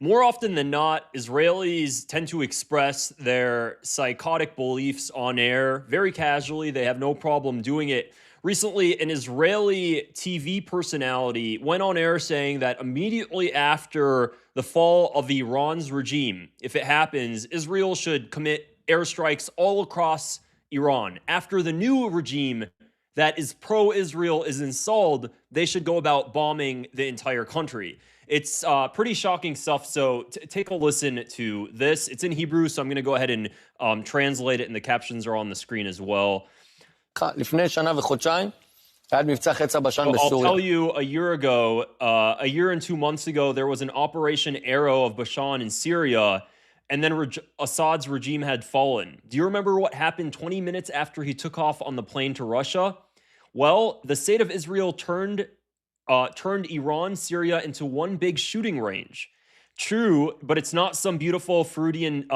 More often than not, Israelis tend to express their psychotic beliefs on air very casually. They have no problem doing it. Recently, an Israeli TV personality went on air saying that immediately after the fall of Iran's regime, if it happens, Israel should commit airstrikes all across Iran. After the new regime that is pro Israel is installed, they should go about bombing the entire country. It's pretty shocking stuff. So take a listen to this. It's in Hebrew, so I'm going to go ahead and translate it, and the captions are on the screen as well. לפני שנה וחודשיים היה מבצע חץ הבשן I'll בסוריה. tell you, a year and 2 months ago, there was an Operation Arrow of Bashar in Syria, and then Assad's regime had fallen. Do you remember what happened 20 minutes after he took off on the plane to Russia? Well, the state of Israel turned Iran, Syria into one big shooting range. True, but it's not some beautiful Freudian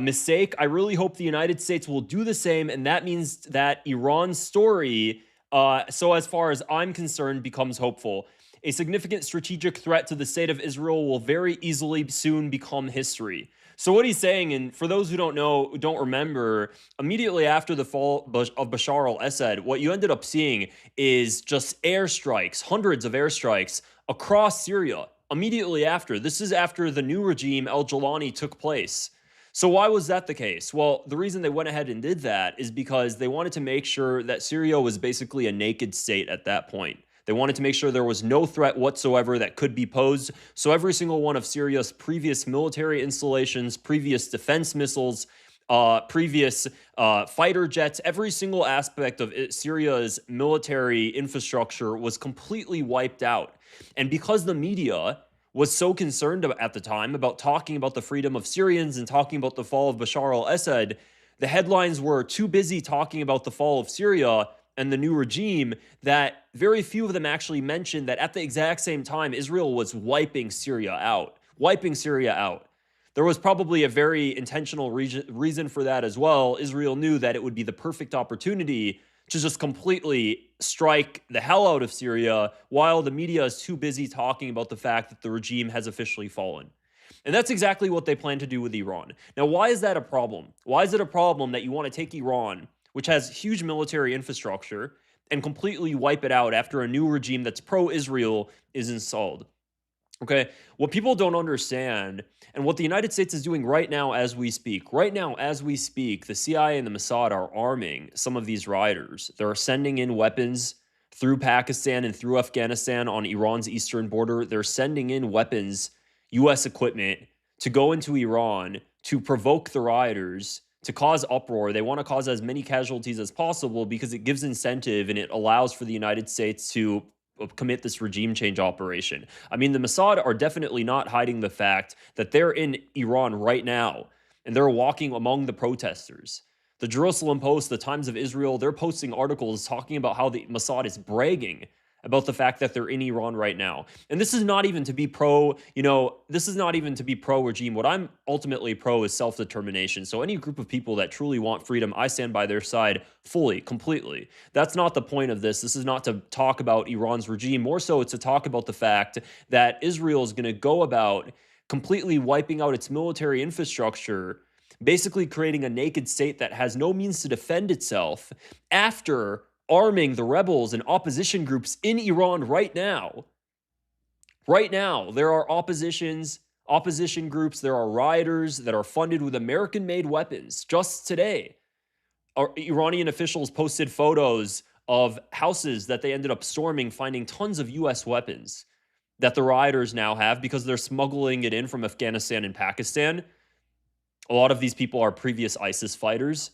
mistake. I really hope the United States will do the same, and that means that Iran's story, so as far as I'm concerned, becomes hopeful. A significant strategic threat to the state of Israel will very easily soon become history. So what he's saying, and for those who don't remember, immediately after the fall of Bashar al-Assad, what you ended up seeing is just airstrikes, hundreds of airstrikes across Syria immediately after. This is after the new regime, al-Jilani, took place. So why was that the case? Well, the reason they went ahead and did that is because they wanted to make sure that Syria was basically a naked state at that point. They wanted to make sure there was no threat whatsoever that could be posed. So every single one of Syria's previous military installations, previous defense missiles, previous fighter jets, every single aspect of Syria's military infrastructure was completely wiped out. And because the media was so concerned at the time about talking about the freedom of Syrians and talking about the fall of Bashar al-Assad, the headlines were too busy talking about the fall of Syria and the new regime that very few of them actually mentioned that at the exact same time, Israel was wiping Syria out. There was probably a very intentional reason for that as well. Israel knew that it would be the perfect opportunity to just completely strike the hell out of Syria while the media is too busy talking about the fact that the regime has officially fallen. And that's exactly what they plan to do with Iran. Now, why is that a problem? Why is it a problem that you want to take Iran, which has huge military infrastructure, and completely wipe it out after a new regime that's pro-Israel is installed? Okay, what people don't understand, and what the United States is doing right now as we speak, the CIA and the Mossad are arming some of these riders. They're sending in weapons through Pakistan and through Afghanistan on Iran's eastern border. They're sending in weapons, U.S. equipment, to go into Iran to provoke the rioters, to cause uproar. They want to cause as many casualties as possible because it gives incentive and it allows for the United States to commit this regime change operation. I mean, the Mossad are definitely not hiding the fact that they're in Iran right now and they're walking among the protesters. The Jerusalem Post, the Times of Israel, they're posting articles talking about how the Mossad is bragging about the fact that they're in Iran right now. And this is not even to be pro-regime. What I'm ultimately pro is self-determination. So any group of people that truly want freedom, I stand by their side fully, completely. That's not the point of this. This is not to talk about Iran's regime. More so, it's to talk about the fact that Israel is going to go about completely wiping out its military infrastructure, basically creating a naked state that has no means to defend itself after arming the rebels and opposition groups in Iran right now. Right now, there are opposition groups, there are rioters that are funded with American-made weapons. Just today, Iranian officials posted photos of houses that they ended up storming, finding tons of U.S. weapons that the rioters now have because they're smuggling it in from Afghanistan and Pakistan. A lot of these people are previous ISIS fighters.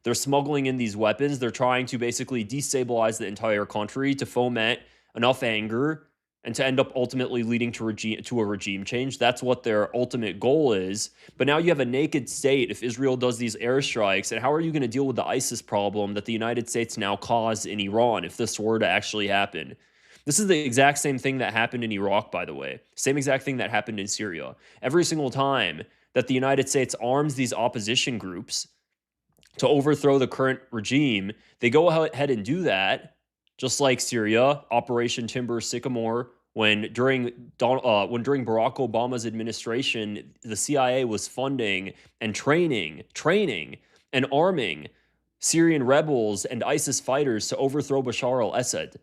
They're smuggling in these weapons. They're trying to basically destabilize the entire country to foment enough anger and to end up ultimately leading to a regime change. That's what their ultimate goal is. But now you have a naked state if Israel does these airstrikes. And how are you going to deal with the ISIS problem that the United States now caused in Iran if this were to actually happen? This is the exact same thing that happened in Iraq, by the way. Same exact thing that happened in Syria. Every single time that the United States arms these opposition groups to overthrow the current regime, they go ahead and do that, just like Syria, Operation Timber Sycamore, when during Barack Obama's administration, the CIA was funding and training and arming Syrian rebels and ISIS fighters to overthrow Bashar al-Assad.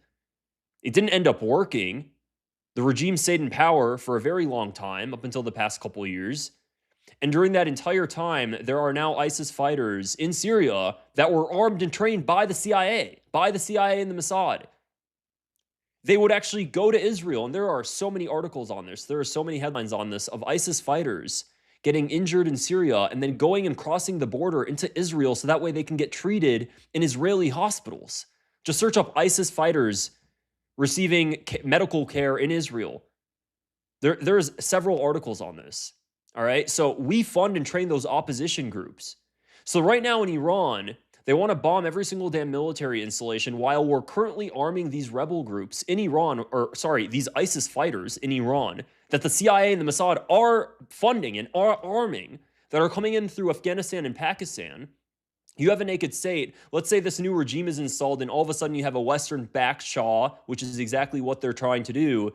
It didn't end up working. The regime stayed in power for a very long time, up until the past couple of years. And during that entire time, there are now ISIS fighters in Syria that were armed and trained by the CIA and the Mossad. They would actually go to Israel, and there are so many articles on this. There are so many headlines on this of ISIS fighters getting injured in Syria and then going and crossing the border into Israel so that way they can get treated in Israeli hospitals. Just search up ISIS fighters receiving medical care in Israel. There's several articles on this. All right. So we fund and train those opposition groups. So right now in Iran, they want to bomb every single damn military installation while we're currently arming these rebel groups in Iran, or sorry, these ISIS fighters in Iran that the CIA and the Mossad are funding and are arming, that are coming in through Afghanistan and Pakistan. You have a naked state. Let's say this new regime is installed and all of a sudden you have a Western-backed Shah, which is exactly what they're trying to do.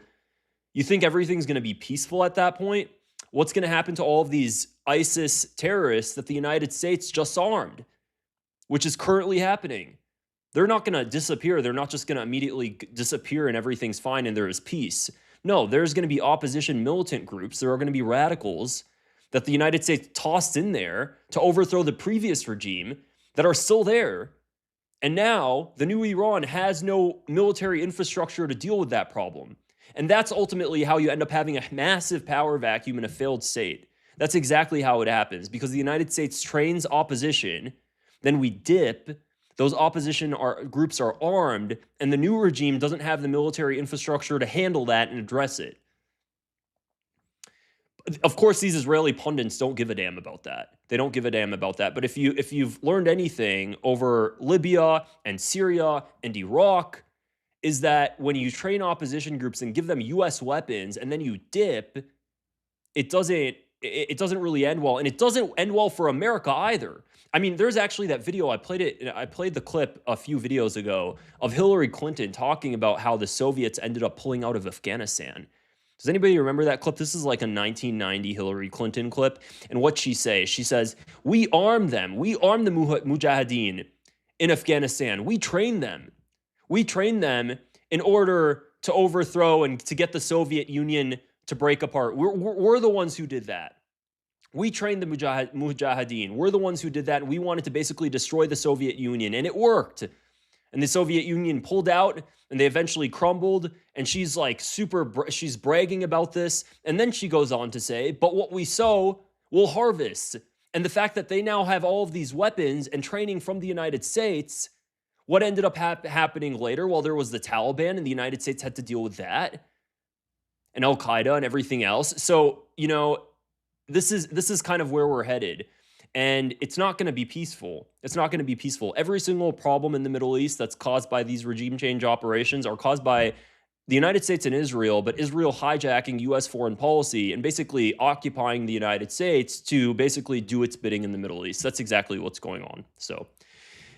You think everything's going to be peaceful at that point? What's going to happen to all of these ISIS terrorists that the United States just armed, which is currently happening? They're not going to disappear. They're not just going to immediately disappear and everything's fine and there is peace. No, there's going to be opposition militant groups. There are going to be radicals that the United States tossed in there to overthrow the previous regime that are still there. And now the new Iran has no military infrastructure to deal with that problem. And that's ultimately how you end up having a massive power vacuum in a failed state. That's exactly how it happens, because the United States trains opposition, then we dip, those opposition groups are armed, and the new regime doesn't have the military infrastructure to handle that and address it. Of course, these Israeli pundits don't give a damn about that. They don't give a damn about that. But if you've learned anything over Libya and Syria and Iraq, is that when you train opposition groups and give them US weapons and then you dip, it doesn't really end well. And it doesn't end well for America either. I mean, there's actually that video, I played the clip a few videos ago of Hillary Clinton talking about how the Soviets ended up pulling out of Afghanistan. Does anybody remember that clip? This is like a 1990 Hillary Clinton clip. And what she says, she says, we armed them. We armed the Mujahideen in Afghanistan. We trained them. We trained them in order to overthrow and to get the Soviet Union to break apart. We're the ones who did that. We trained the Mujahideen. We're the ones who did that. And we wanted to basically destroy the Soviet Union. And it worked. And the Soviet Union pulled out and they eventually crumbled. And she's like she's bragging about this. And then she goes on to say, but what we sow, we'll harvest. And the fact that they now have all of these weapons and training from the United States, what ended up happening later? Well, there was the Taliban and the United States had to deal with that, and al-Qaeda and everything else. So, you know, this is kind of where we're headed, and it's not going to be peaceful. It's not going to be peaceful. Every single problem in the Middle East that's caused by these regime change operations are caused by the United States and Israel, but Israel hijacking U.S. foreign policy and basically occupying the United States to basically do its bidding in the Middle East. That's exactly what's going on. So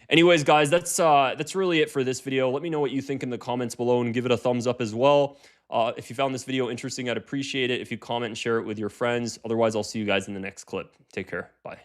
anyways, guys, that's really it for this video. Let me know what you think in the comments below and give it a thumbs up as well. If you found this video interesting, I'd appreciate it if you comment and share it with your friends. Otherwise, I'll see you guys in the next clip. Take care. Bye.